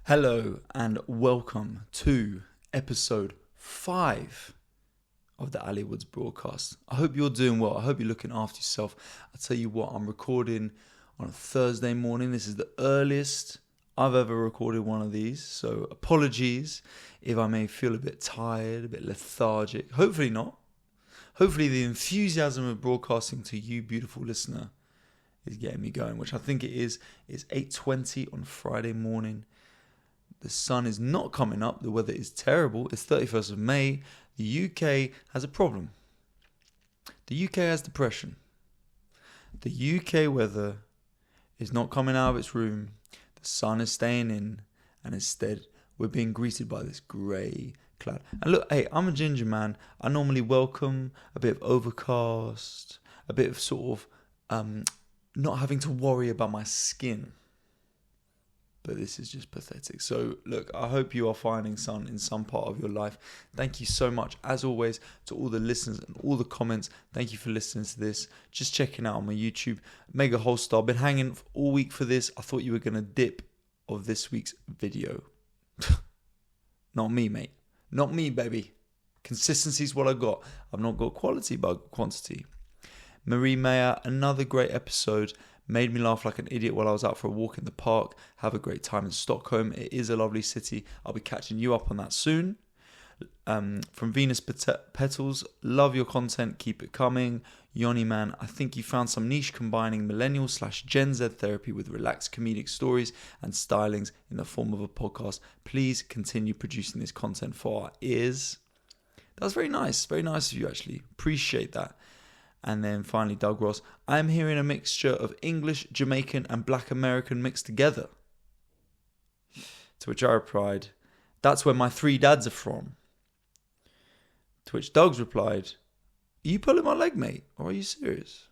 Hello and welcome to episode 5 of the Ali Woods broadcast. I hope you're doing well. I hope you're looking after yourself. I'll tell you what, I'm recording on a Thursday morning. This is the earliest I've ever recorded one of these. So apologies if I may feel a bit tired, a bit lethargic. Hopefully not. Hopefully the enthusiasm of broadcasting to you, beautiful listener, is getting me going, which I think it is. It's 8:20 on Friday morning. The sun is not coming up. The weather is terrible. It's 31st of May. The UK has a problem. The UK has depression. The UK weather is not coming out of its room. The sun is staying in. And instead, we're being greeted by this grey cloud. And look, hey, I'm a ginger man. I normally welcome a bit of overcast, a bit of sort of not having to worry about my skin. But this is just pathetic. So look, I hope you are finding sun in some part of your life. Thank you so much, as always, to all the listeners and all the comments. Thank you for listening to this. Just checking out on my YouTube. Mega Holstar. Been hanging all week for this. I thought you were going to dip of this week's video. Not me, mate. Not me, baby. Consistency is what I got. I've not got quality, but I've got quantity. Marie Mayer, another great episode. Made me laugh like an idiot while I was out for a walk in the park. Have a great time in Stockholm. It is a lovely city. I'll be catching you up on that soon. From Venus Petals, love your content. Keep it coming. Yoni Man, I think you found some niche combining millennial/Gen Z therapy with relaxed comedic stories and stylings in the form of a podcast. Please continue producing this content for our ears. That was very nice. Very nice of you, actually. Appreciate that. And then finally, Doug Ross. I'm hearing a mixture of English, Jamaican, and Black American mixed together. To which I replied, that's where my 3 dads are from. To which Doug's replied, are you pulling my leg, mate? Or are you serious?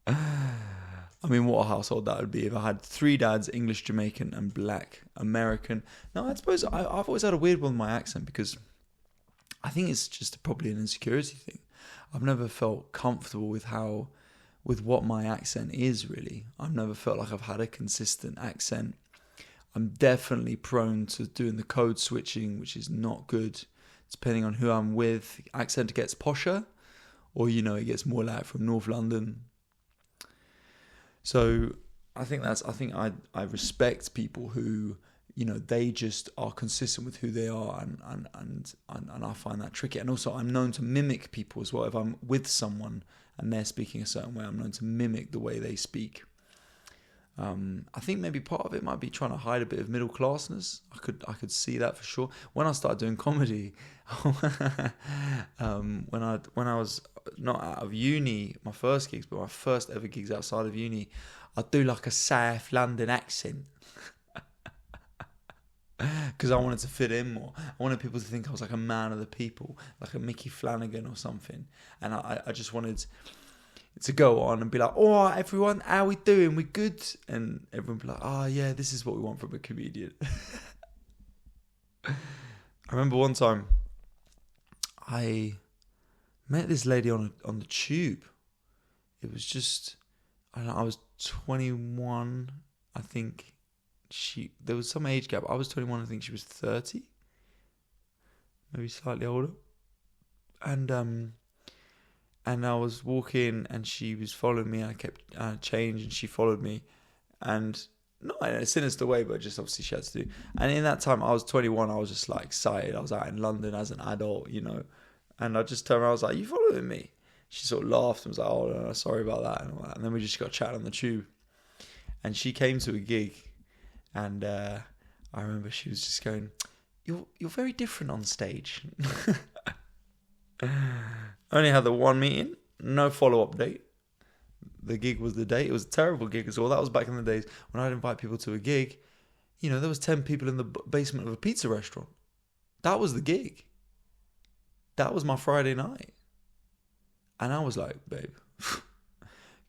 I mean, what a household that would be if I had 3 dads, English, Jamaican, and Black American. Now, I suppose I've always had a weird one with my accent because I think it's just probably an insecurity thing. I've never felt comfortable with what my accent is, really. I've never felt like I've had a consistent accent. I'm definitely prone to doing the code switching, which is not good. Depending on who I'm with, accent gets posher, or, it gets more like from North London. So I think I respect people who, they just are consistent with who they are, and I find that tricky. And also, I'm known to mimic people as well. If I'm with someone and they're speaking a certain way, I'm known to mimic the way they speak. I think maybe part of it might be trying to hide a bit of middle classness. I could see that for sure. When I started doing comedy, when I was not out of uni, my first gigs, but my first ever gigs outside of uni, I'd do like a South London accent. Because I wanted to fit in more. I wanted people to think I was like a man of the people, like a Mickey Flanagan or something. And I just wanted to go on and be like, all right, everyone, how we doing? We good? And everyone would be like, oh, yeah, this is what we want from a comedian. I remember one time I met this lady on the tube. It was just, I was 21, I think. There was some age gap. I was 21, I think she was 30, maybe slightly older. And I was walking and she was following me. I kept change and she followed me, and not in a sinister way, but just obviously she had to do. And in that time, I was 21. I was just like excited. I was out in London as an adult, and I just turned around. I was like, "You following me?" She sort of laughed and was like, "Oh, no, sorry about that." And then we just got chatting on the tube, and she came to a gig. And I remember she was just going, you're very different on stage. Only had the one meeting, no follow-up date. The gig was the date. It was a terrible gig as well. That was back in the days when I'd invite people to a gig. There was 10 people in the basement of a pizza restaurant. That was the gig. That was my Friday night. And I was like, babe,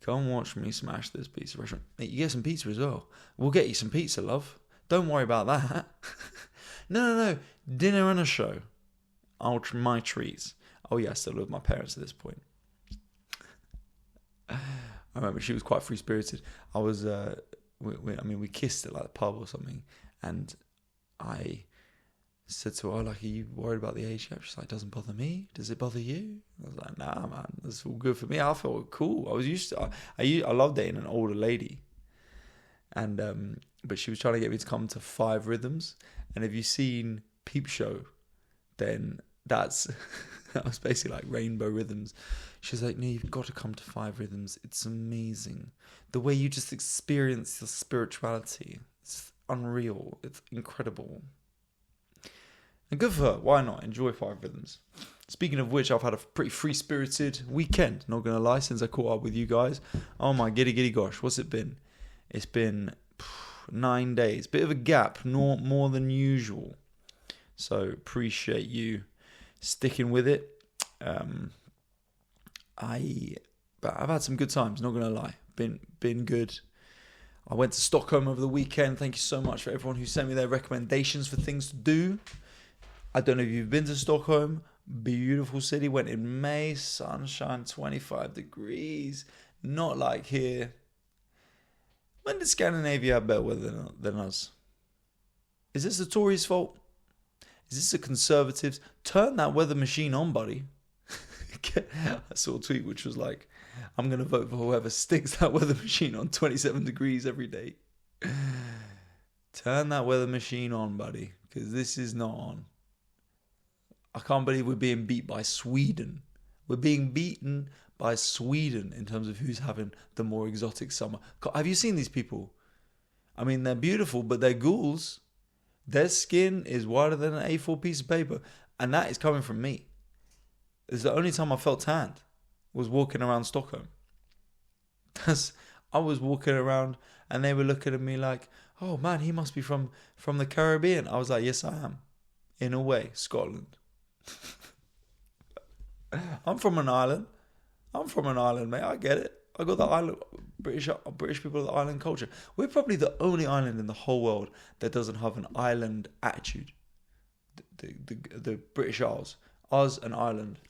come watch me smash this pizza restaurant. Mate, you get some pizza as well. We'll get you some pizza, love. Don't worry about that. No. Dinner and a show. My treats. Oh yeah, I still live with my parents at this point. I remember she was quite free-spirited. I was we kissed at like the pub or something, and I said to her, like, are you worried about the age gap? She's like, doesn't bother me. Does it bother you? I was like, nah, man, that's all good for me. I felt cool. I was used to, I love dating an older lady. And, but she was trying to get me to come to 5 Rhythms. And if you've seen Peep Show, then that was basically like Rainbow Rhythms. She was like, no, you've got to come to 5 Rhythms. It's amazing. The way you just experience your spirituality. It's unreal. It's incredible. And good for her. Why not? Enjoy 5 Rhythms. Speaking of which, I've had a pretty free-spirited weekend, not going to lie, since I caught up with you guys. Oh my giddy gosh, what's it been? It's been 9 days. Bit of a gap, more than usual. So appreciate you sticking with it. But I've had some good times, not going to lie. Been good. I went to Stockholm over the weekend. Thank you so much for everyone who sent me their recommendations for things to do. I don't know if you've been to Stockholm. Beautiful city. Went in May. Sunshine, 25 degrees. Not like here. When did Scandinavia have better weather than us? Is this the Tories' fault? Is this the Conservatives? Turn that weather machine on, buddy. I saw a tweet which was like, I'm going to vote for whoever sticks that weather machine on 27 degrees every day. Turn that weather machine on, buddy, because this is not on. I can't believe we're being beat by Sweden. We're being beaten by Sweden in terms of who's having the more exotic summer. Have you seen these people? I mean, they're beautiful, but they're ghouls. Their skin is whiter than an A4 piece of paper. And that is coming from me. It's the only time I felt tanned was walking around Stockholm. I was walking around and they were looking at me like, oh man, he must be from the Caribbean. I was like, yes, I am. In a way, Scotland. I'm from an island. Mate. I get it. I got the island. British people have the island culture. We're probably the only island in the whole world that doesn't have an island attitude. The British Isles. Us and Ireland.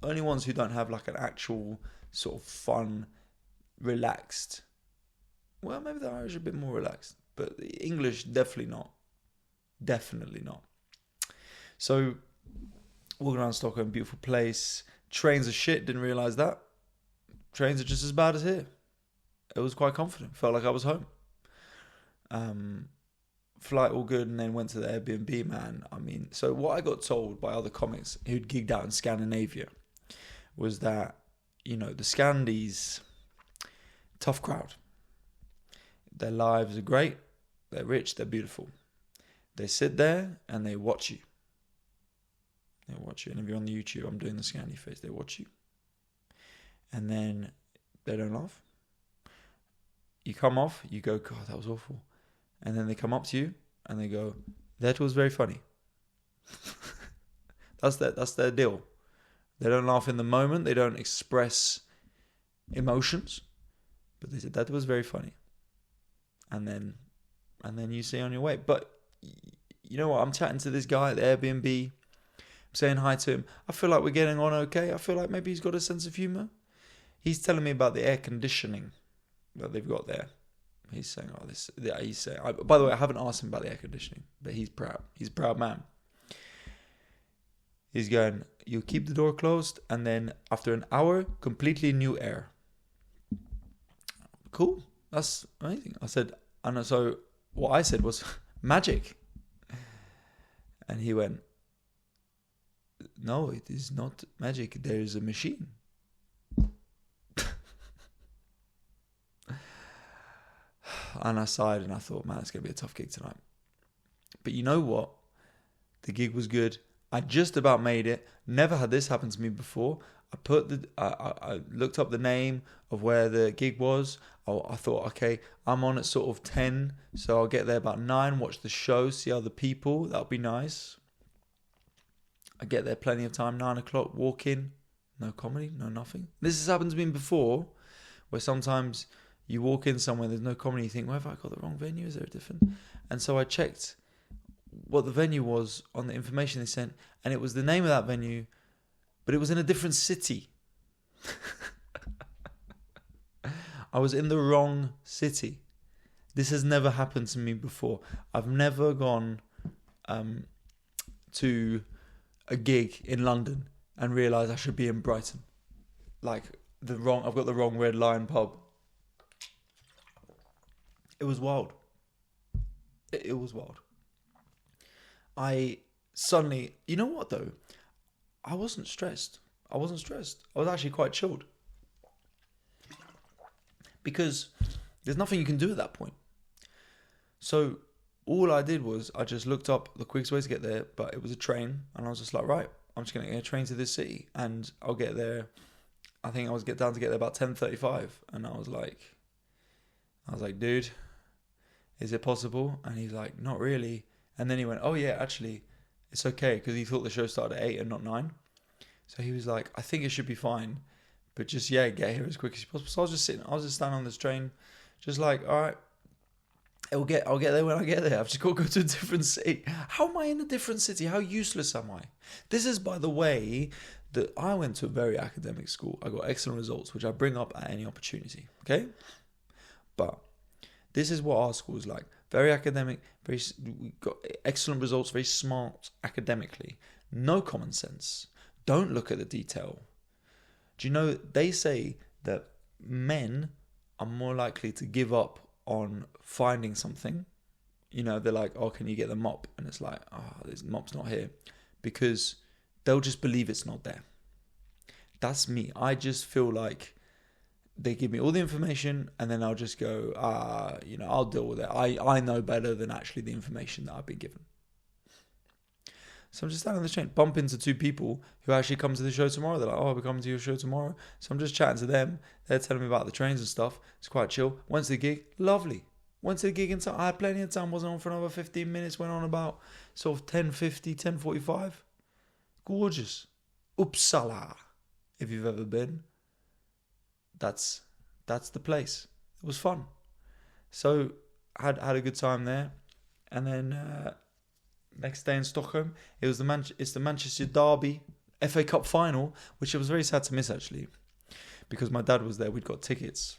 Only ones who don't have like an actual sort of fun, relaxed. Well, maybe the Irish are a bit more relaxed. But the English, definitely not. Definitely not. So, walking around Stockholm, beautiful place. Trains are shit, didn't realise that. Trains are just as bad as here. It was quite confident. Felt like I was home. Flight all good, and then went to the Airbnb, man. I mean, so what I got told by other comics who'd gigged out in Scandinavia was that, you know, the Scandies, tough crowd. Their lives are great. They're rich. They're beautiful. They sit there and they watch you. They watch you. And if you're on the YouTube, I'm doing the Scandi face. They watch you. And then they don't laugh. You come off, you go, God, that was awful. And then they come up to you and they go, that was very funny. That's their deal. They don't laugh in the moment. They don't express emotions. But they said, that was very funny. And then you say on your way. But you know what? I'm chatting to this guy at the Airbnb. I'm saying hi to him. I feel like we're getting on okay. I feel like maybe he's got a sense of humor. He's telling me about the air conditioning that they've got there. He's saying, oh, this. Yeah, he's saying. By the way, I haven't asked him about the air conditioning, but he's proud. He's a proud man. He's going, you keep the door closed, and then after an hour, completely new air. Cool. That's amazing. I said, and so what I said was magic. And he went, no, it is not magic. There is a machine. And I sighed and I thought, man, it's going to be a tough gig tonight. But you know what? The gig was good. I just about made it. Never had this happen to me before. I looked up the name of where the gig was. I thought, okay, I'm on at sort of 10, so I'll get there about 9, watch the show, see other people. That'll be nice. I get there plenty of time, 9 o'clock, walk in. No comedy, no nothing. This has happened to me before, where sometimes you walk in somewhere, there's no comedy, you think, well, have I got the wrong venue? Is there a different? And so I checked what the venue was on the information they sent, and it was the name of that venue, but it was in a different city. I was in the wrong city. This has never happened to me before. I've never gone to a gig in London and realised I should be in Brighton. Like I've got the wrong Red Lion pub. It was wild. It was wild. I suddenly, you know what though? I wasn't stressed. I was actually quite chilled. Because there's nothing you can do at that point. So all I did was I just looked up the quickest way to get there, but it was a train, and I was just like, right, I'm just going to get a train to this city, and I'll get there. I think I was get there about 10:35, and I was like, dude, is it possible? And he's like, not really. And then he went, oh yeah, actually, it's okay, because he thought the show started at 8 and not 9. So he was like, I think it should be fine, but just, get here as quick as possible. So I was just standing on this train, just like, all right, I'll get there when I get there. I've just got to go to a different city. How am I in a different city? How useless am I? This is, by the way, that I went to a very academic school. I got excellent results, which I bring up at any opportunity, okay? But this is what our school is like. Very academic, we got excellent results, very smart academically. No common sense. Don't look at the detail. Do you know, they say that men are more likely to give up on finding something. You know, they're like, oh, can you get the mop? And it's like, oh, this mop's not here. Because they'll just believe it's not there. That's me. I just feel like they give me all the information and then I'll just go, I'll deal with it. I know better than actually the information that I've been given. So I'm just standing on the train, bump into two people who actually come to the show tomorrow. They're like, oh, we're coming to your show tomorrow. So I'm just chatting to them. They're telling me about the trains and stuff. It's quite chill. Went to the gig. Lovely. Went to the gig in time. I had plenty of time. Wasn't on for another 15 minutes. Went on about sort of 10:50, 10:45. Gorgeous. Uppsala. If you've ever been. That's the place. It was fun. So had a good time there. And then next day in Stockholm, it's the Manchester Derby FA Cup final, which I was very sad to miss actually, because my dad was there. We'd got tickets,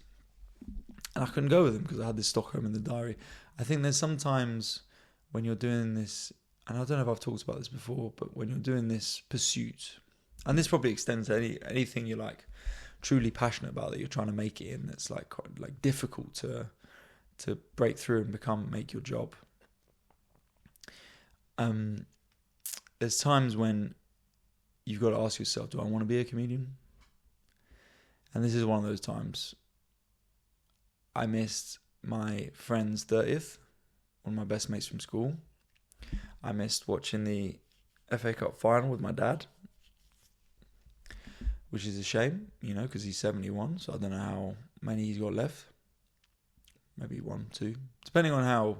and I couldn't go with him because I had this Stockholm in the diary. I think there's sometimes when you're doing this, and I don't know if I've talked about this before, but when you're doing this pursuit, and this probably extends to anything you're like truly passionate about that you're trying to make it in, that's like quite like difficult to break through and make your job. There's times when you've got to ask yourself, do I want to be a comedian? And this is one of those times. I missed my friend's 30th, one of my best mates from school. I missed watching the FA Cup final with my dad, which is a shame, because he's 71, so I don't know how many he's got left. Maybe 1, 2, depending on how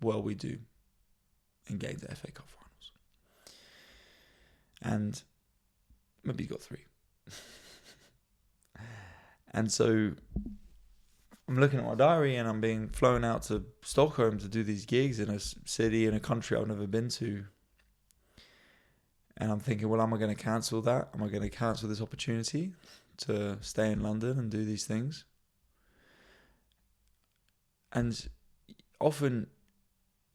well we do in getting to FA Cup finals. And maybe he's got 3. And so I'm looking at my diary and I'm being flown out to Stockholm to do these gigs in a city, in a country I've never been to. And I'm thinking, well, am I going to cancel that? Am I going to cancel this opportunity to stay in London and do these things? And often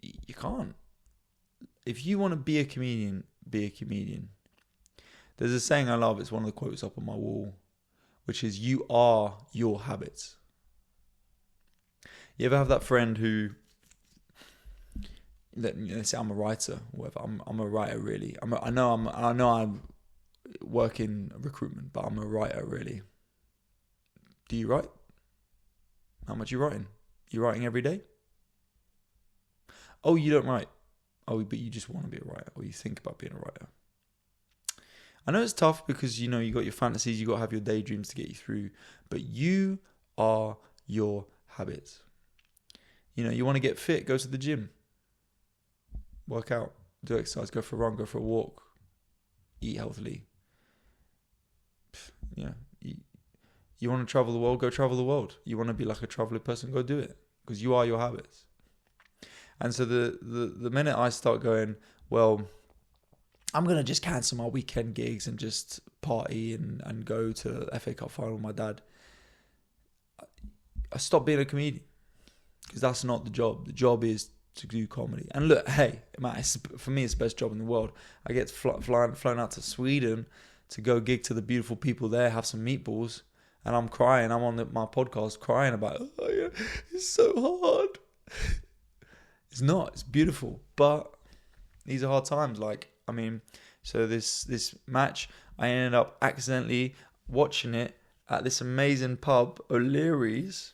you can't. If you want to be a comedian, be a comedian. There's a saying I love. It's one of the quotes up on my wall, which is, you are your habits. You ever have that friend who, say I'm a writer, or whatever. I'm a writer, really. I know I work in recruitment, but I'm a writer, really. Do you write? How much are you writing? You writing every day? Oh, you don't write. Oh, but you just want to be a writer, or you think about being a writer. I know it's tough because, you got your fantasies, you got to have your daydreams to get you through, but you are your habits. You want to get fit, go to the gym, work out, do exercise, go for a run, go for a walk, eat healthily. You want to travel the world, go travel the world. You want to be like a traveling person, go do it, because you are your habits. And so the minute I start going, well, I'm going to just cancel my weekend gigs and just party and go to the FA Cup final with my dad, I stopped being a comedian because that's not the job. The job is to do comedy. And look, hey, man, for me, it's the best job in the world. I get flown out to Sweden to go gig to the beautiful people there, have some meatballs, and I'm crying. I'm on my podcast crying about, oh yeah, it's so hard. It's not. It's beautiful, but these are hard times. So this match, I ended up accidentally watching it at this amazing pub, O'Leary's,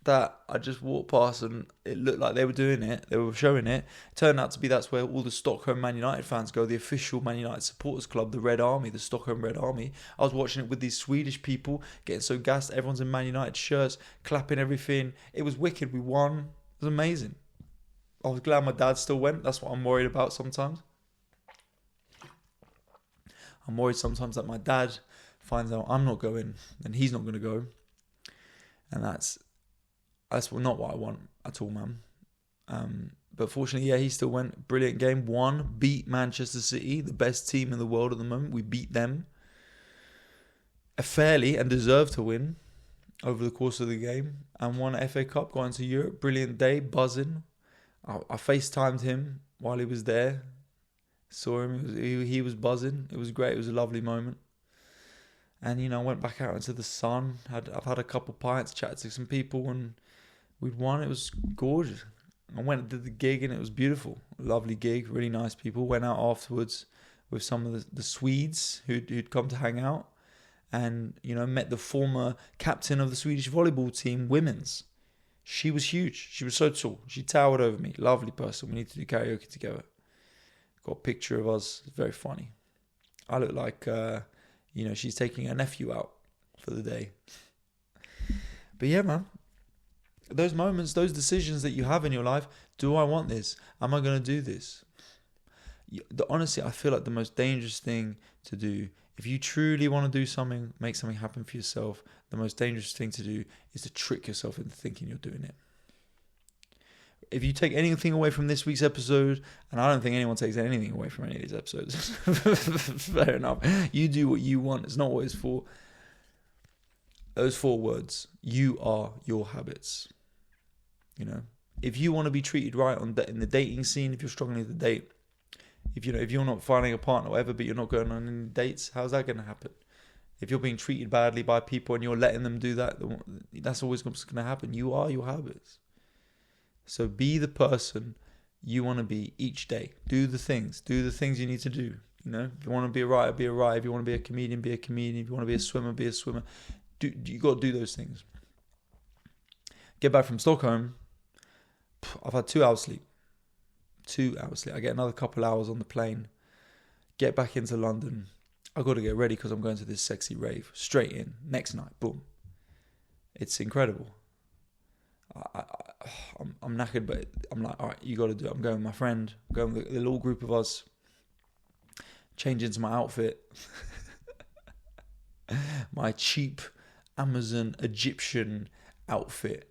that I just walked past, and it looked like they were doing it. They were showing it. It turned out to be that's where all the Stockholm Man United fans go, the official Man United supporters club, the Red Army, the Stockholm Red Army. I was watching it with these Swedish people, getting so gassed. Everyone's in Man United shirts, clapping everything. It was wicked. We won. It was amazing. I was glad my dad still went. That's what I'm worried about sometimes. I'm worried sometimes that my dad finds out I'm not going, and he's not going to go. And that's not what I want at all, man. But fortunately, yeah, he still went. Brilliant game. Won. Beat Manchester City, the best team in the world at the moment. We beat them fairly and deserved to win over the course of the game. And won an FA Cup, going to Europe. Brilliant day, buzzing. I FaceTimed him while he was there. Saw him. He was buzzing. It was great. It was a lovely moment. And, I went back out into the sun. I've had a couple pints, chatted to some people, and we'd won. It was gorgeous. I went and did the gig, and it was beautiful. Lovely gig, really nice people. Went out afterwards with some of the Swedes who'd come to hang out, and met the former captain of the Swedish volleyball team, women's. She was huge. She was so tall. She towered over me. Lovely person. We need to do karaoke together. Got a picture of us. It's very funny. I look like, she's taking her nephew out for the day. But yeah, man. Those moments, those decisions that you have in your life. Do I want this? Am I going to do this? Honestly, I feel like the most dangerous thing to do, if you truly want to do something, make something happen for yourself, the most dangerous thing to do is to trick yourself into thinking you're doing it. If you take anything away from this week's episode, and I don't think anyone takes anything away from any of these episodes, fair enough. You do what you want. It's not what it's for. Those 4 words. You are your habits. If you want to be treated right in the dating scene, if you're struggling to date, if you're not finding a partner or whatever, but you're not going on any dates, how's that going to happen? If you're being treated badly by people and you're letting them do that, that's always going to happen. You are your habits. So be the person you want to be each day. Do the things you need to do. If you want to be a writer, be a writer. If you want to be a comedian, be a comedian. If you want to be a swimmer, be a swimmer. You got to do those things. Get back from Stockholm. I've had 2 hours sleep. 2 hours sleep. I get another couple hours on the plane. Get back into London. I've got to get ready because I'm going to this sexy rave. Straight in. Next night. Boom. It's incredible. I'm knackered, but I'm like, all right, you got to do it. I'm going with my friend. I'm going with the little group of us. Change into my outfit. My cheap Amazon Egyptian outfit.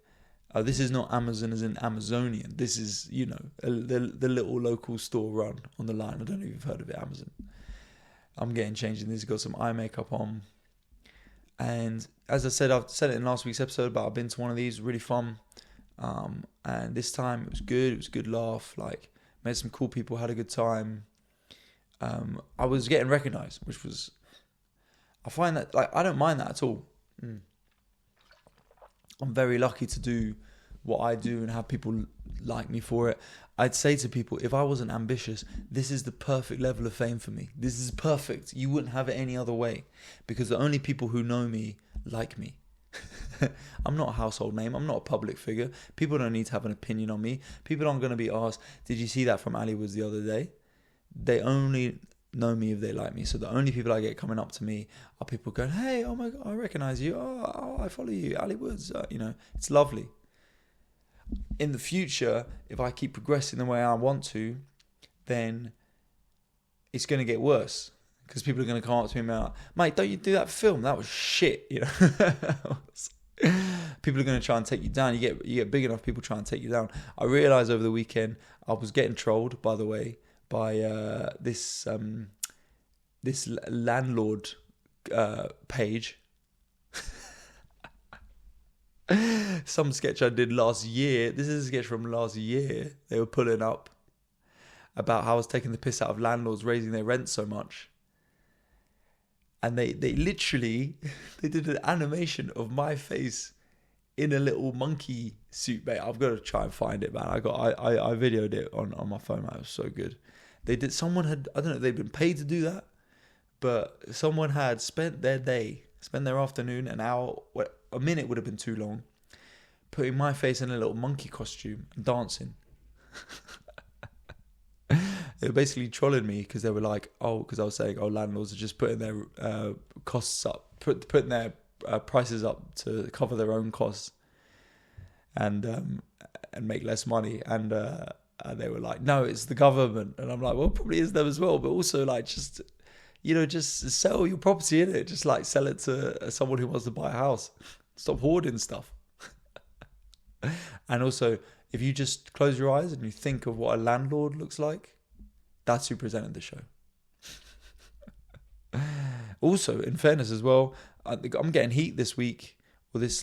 This is not Amazon as in Amazonian. This is, the little local store run on the line. I don't know if you've heard of it, Amazon. I'm getting changed in this. Got some eye makeup on. And as I said, I've said it in last week's episode, but I've been to one of these, really fun. And this time it was good. It was a good laugh. Met some cool people, had a good time. I was getting recognised, which was, I find that, I don't mind that at all. I'm very lucky to do what I do and have people like me for it. I'd say to people, if I wasn't ambitious, this is the perfect level of fame for me. This is perfect. You wouldn't have it any other way, because the only people who know me like me. I'm not a household name. I'm not a public figure. People don't need to have an opinion on me. People aren't going to be asked, did you see that from Ali Woods the other day? They only know me if they like me. So the only people I get coming up to me are people going, hey, oh my God, I recognize you. Oh, I follow you. Ali Woods. It's lovely. In the future, if I keep progressing the way I want to, then it's going to get worse, because people are going to come up to me and be like, mate, don't you do that film? That was shit. People are going to try and take you down. You get big enough, people try and take you down. I realised over the weekend I was getting trolled, by the way, by this landlord page. Some sketch I did last year. This is a sketch from last year. They were pulling up about how I was taking the piss out of landlords raising their rent so much. And they literally, they did an animation of my face in a little monkey suit, mate. I've got to try and find it, man. I videoed it on my phone, man. It was so good. I don't know if they'd been paid to do that, but someone had spent their afternoon, an hour, a minute would have been too long, putting my face in a little monkey costume and dancing. They were basically trolling me because they were like, because I was saying, landlords are just putting their costs up, putting their prices up to cover their own costs and make less money. And they were like, no, it's the government. And I'm like, well, probably is them as well. But also, like, just sell your property, innit? Just like sell it to someone who wants to buy a house. Stop hoarding stuff. And also, if you just close your eyes and you think of what a landlord looks like, that's who presented the show. Also, in fairness as well, I'm getting heat this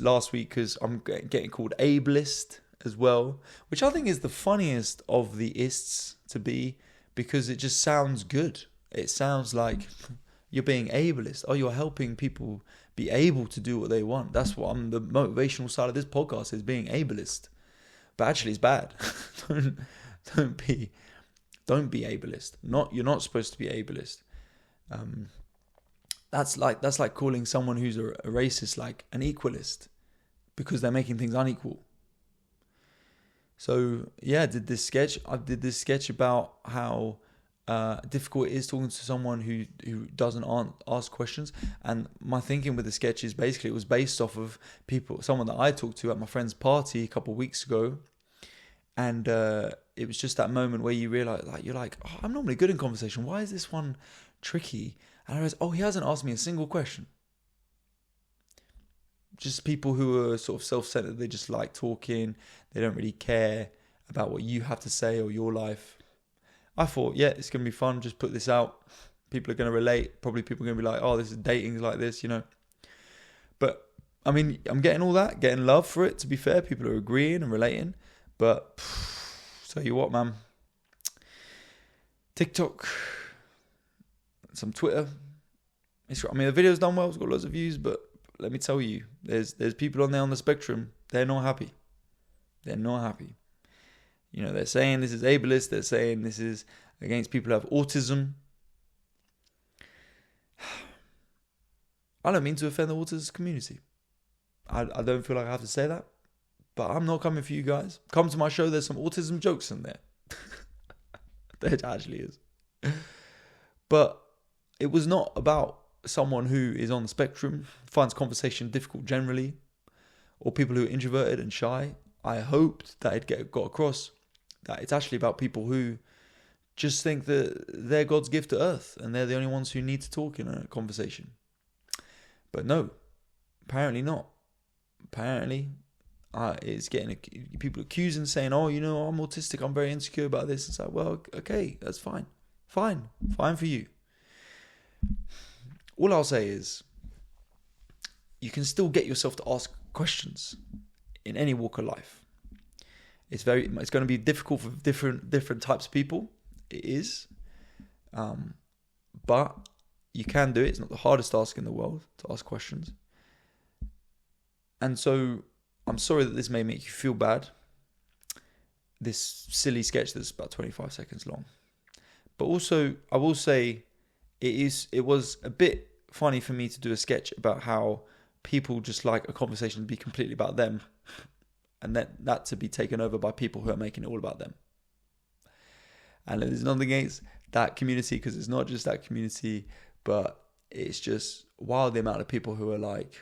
last week, because I'm getting called ableist as well, which I think is the funniest of the ists to be, because it just sounds good. It sounds like you're being ableist. You're helping people be able to do what they want. That's what the motivational side of this podcast is, being ableist. But actually, it's bad. Don't be ableist. You're not supposed to be ableist. That's like calling someone who's a racist like an equalist, because they're making things unequal. So yeah, I did this sketch about how difficult it is talking to someone who doesn't ask questions. And my thinking with the sketch is basically, it was based off of someone that I talked to at my friend's party a couple of weeks ago. And it was just that moment where you realize, like, you're like, I'm normally good in conversation. Why is this one tricky? And I realized, he hasn't asked me a single question. Just people who are sort of self-centered. They just like talking. They don't really care about what you have to say or your life. I thought, yeah, it's going to be fun. Just put this out. People are going to relate. Probably people are going to be like, this is dating's like this, But, I mean, I'm getting all that. Getting love for it, to be fair. People are agreeing and relating. But, tell you what, man. TikTok. Some Twitter. The video's done well. It's got lots of views. But let me tell you, there's people on there on the spectrum. They're not happy. They're not happy. They're saying this is ableist. They're saying this is against people who have autism. I don't mean to offend the autism community. I don't feel like I have to say that. But I'm not coming for you guys. Come to my show. There's some autism jokes in there. There actually is. But it was not about someone who is on the spectrum, finds conversation difficult generally, or people who are introverted and shy. I hoped that it got across that it's actually about people who just think that they're God's gift to earth and they're the only ones who need to talk in a conversation. But no, apparently not. Apparently, it's getting people accusing, saying, I'm autistic, I'm very insecure about this. It's like, well, okay, that's fine. Fine for you. All I'll say is, you can still get yourself to ask questions in any walk of life. It's going to be difficult for different types of people. It is. But you can do it. It's not the hardest task in the world to ask questions. And so I'm sorry that this may make you feel bad. This silly sketch that's about 25 seconds long. But also, I will say, it was a bit funny for me to do a sketch about how people just like a conversation to be completely about them, and that to be taken over by people who are making it all about them. And there's nothing against that community, because it's not just that community, but it's just wild the amount of people who are like,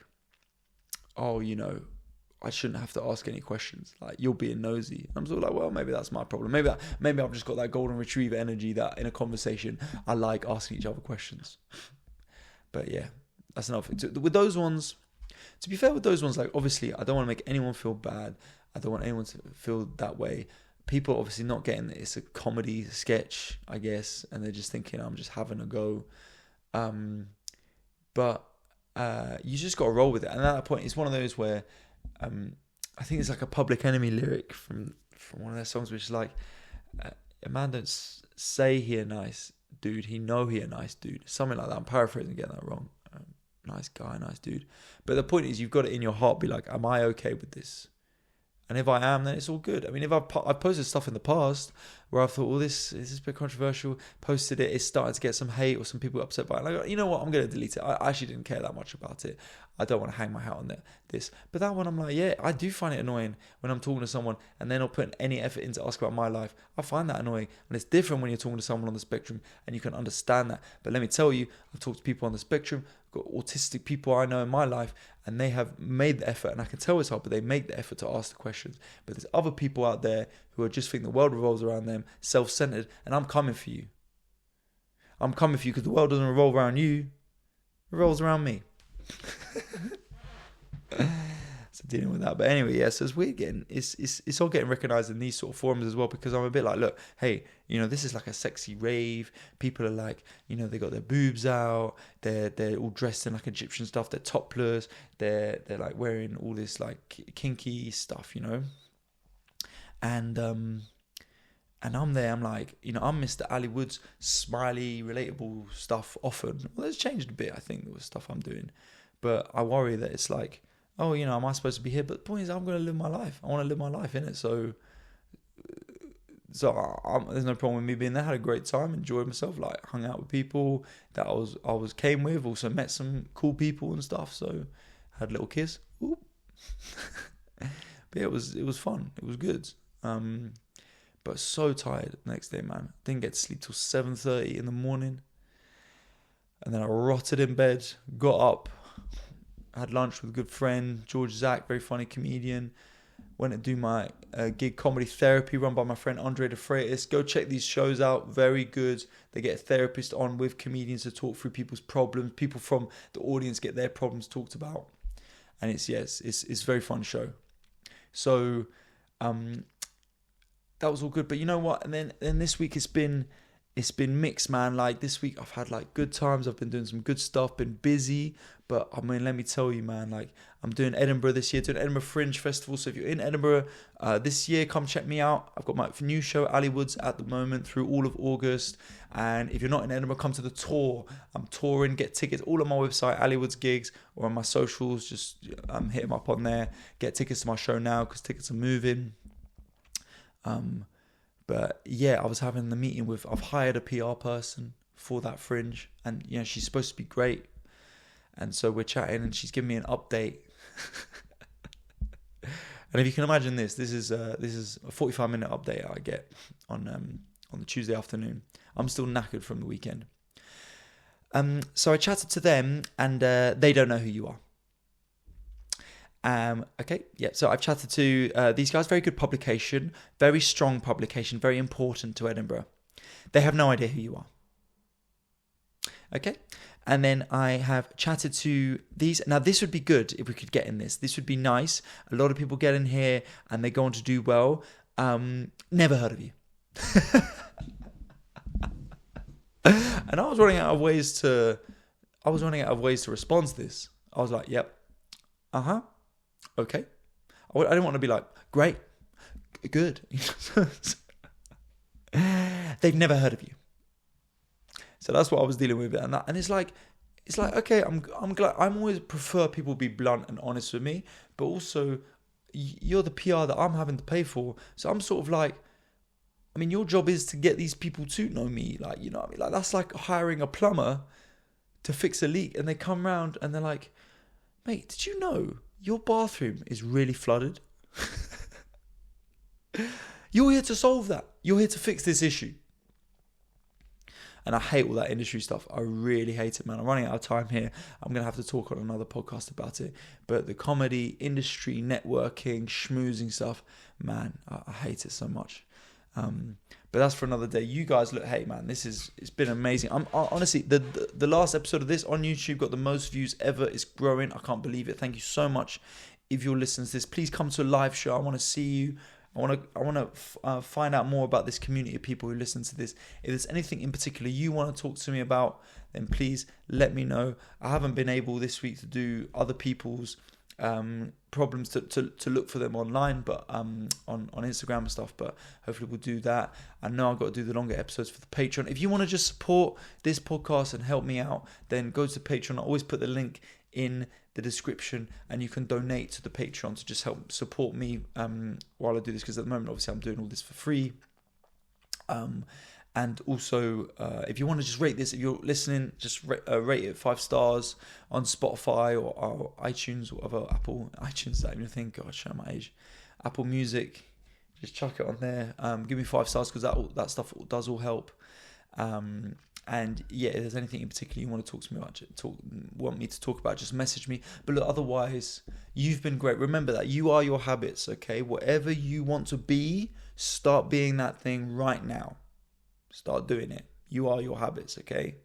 I shouldn't have to ask any questions. Like, you're being nosy. I'm sort of like, well, maybe that's my problem. Maybe I've just got that golden retriever energy that in a conversation I like asking each other questions. But yeah, that's enough. With those ones, to be fair with those ones, like, obviously I don't want to make anyone feel bad. I don't want anyone to feel that way. People obviously not getting that it's a comedy sketch, I guess, and they're just thinking I'm just having a go. But you just got to roll with it. And at that point, it's one of those where I think it's like a Public Enemy lyric from one of their songs, which is like, a man don't say he a nice dude, he know he a nice dude. Something like that. I'm paraphrasing, getting that wrong. Nice guy, nice dude. But the point is, you've got it in your heart, be like, am I okay with this? And if I am, then it's all good. I mean, if I've posted stuff in the past where I've thought, well, this is a bit controversial, posted it, it's starting to get some hate or some people upset by it. And I go, you know what, I'm going to delete it. I actually didn't care that much about it. I don't want to hang my hat on this. But that one, I'm like, yeah, I do find it annoying when I'm talking to someone and they're not putting any effort in to ask about my life. I find that annoying. And it's different when you're talking to someone on the spectrum and you can understand that. But let me tell you, I've talked to people on the spectrum, got autistic people I know in my life, and they have made the effort, and I can tell it's hard, but they make the effort to ask the questions. But there's other people out there who are just think the world revolves around them, self-centered, and I'm coming for you. I'm coming for you because the world doesn't revolve around you, it revolves around me. So dealing with that. But anyway, yeah, so it's weird it's all getting recognized in these sort of forums as well, because I'm a bit like, look, hey, this is like a sexy rave. People are like, they got their boobs out, they're all dressed in like Egyptian stuff, they're topless, they're like wearing all this like kinky stuff, and I'm there, I'm like, I'm Mr. Ali Woods, smiley, relatable stuff often. Well, it's changed a bit, I think, with stuff I'm doing. But I worry that it's like, oh, am I supposed to be here? But the point is, I'm going to live my life. I want to live my life, innit? So there's no problem with me being there. I had a great time, enjoyed myself, like hung out with people that I was came with. Also met some cool people and stuff. So had a little kiss. Ooh. But yeah, it was fun. It was good. But so tired the next day, man. Didn't get to sleep till 7:30 in the morning. And then I rotted in bed, got up, had lunch with a good friend, George Zach, very funny comedian. Went to do my gig Comedy Therapy run by my friend Andre De Freitas. Go check these shows out, very good. They get a therapist on with comedians to talk through people's problems. People from the audience get their problems talked about. And it's a very fun show. So that was all good. But you know what? And then this week it's been mixed, man. Like this week I've had like good times. I've been doing some good stuff, been busy. But I mean, let me tell you, man, like I'm doing Edinburgh this year, doing Edinburgh Fringe Festival. So if you're in Edinburgh this year, come check me out. I've got my new show, Ali Woods, at the moment through all of August. And if you're not in Edinburgh, come to the tour. I'm touring, get tickets all on my website, Ali Woods Gigs, or on my socials. Just hit them up on there. Get tickets to my show now because tickets are moving. But yeah, I was having the meeting with, I've hired a PR person for that Fringe, and she's supposed to be great. And so we're chatting and she's giving me an update. And if you can imagine this is a 45-minute update I get on the Tuesday afternoon. I'm still knackered from the weekend. So I chatted to them and they don't know who you are. Okay, yeah, so I've chatted to these guys. Very good publication, very strong publication, very important to Edinburgh. They have no idea who you are. Okay, and then I have chatted to these. Now, this would be good if we could get in this. This would be nice. A lot of people get in here and they go on to do well. Never heard of you. And I was running out of ways to respond to this. I was like, yep, okay. I didn't want to be like, great, good. They've never heard of you. So that's what I was dealing with, and it's like okay, I'm glad. I'm always prefer people be blunt and honest with me, but also you're the PR that I'm having to pay for, so I'm sort of like, I mean, your job is to get these people to know me, like, you know what I mean? Like that's like hiring a plumber to fix a leak, and they come round and they're like, mate, did you know your bathroom is really flooded? You're here to solve that. You're here to fix this issue. And I hate all that industry stuff. I really hate it, man. I'm running out of time here. I'm going to have to talk on another podcast about it. But the comedy industry, networking, schmoozing stuff, man, I hate it so much. But that's for another day. You guys, look, hey, man, it's been amazing. Honestly, the last episode of this on YouTube got the most views ever. It's growing. I can't believe it. Thank you so much. If you're listening to this, please come to a live show. I want to see you. I want to find out more about this community of people who listen to this. If there's anything in particular you want to talk to me about, then please let me know. I haven't been able this week to do other people's problems to look for them online, but on Instagram and stuff. But hopefully we'll do that. I know I've got to do the longer episodes for the Patreon. If you want to just support this podcast and help me out, then go to the Patreon. I always put the link in the description, and you can donate to the Patreon to just help support me while I do this, because at the moment obviously I'm doing all this for free. And also, if you want to just rate this, if you're listening, just rate it 5 stars on Spotify or iTunes or other Apple. iTunes, I even think, God, show my age. Apple Music, just chuck it on there. Give me 5 stars, because that stuff does all help. And yeah, if there's anything in particular you want to talk to me about, want me to talk about, just message me. But look, otherwise, you've been great. Remember that you are your habits, okay? Whatever you want to be, start being that thing right now. Start doing it. You are your habits, okay?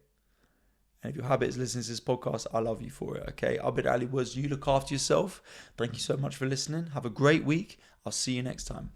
And if your habit is listening to this podcast, I love you for it, okay? I've been Ali Woods. You look after yourself. Thank you so much for listening. Have a great week. I'll see you next time.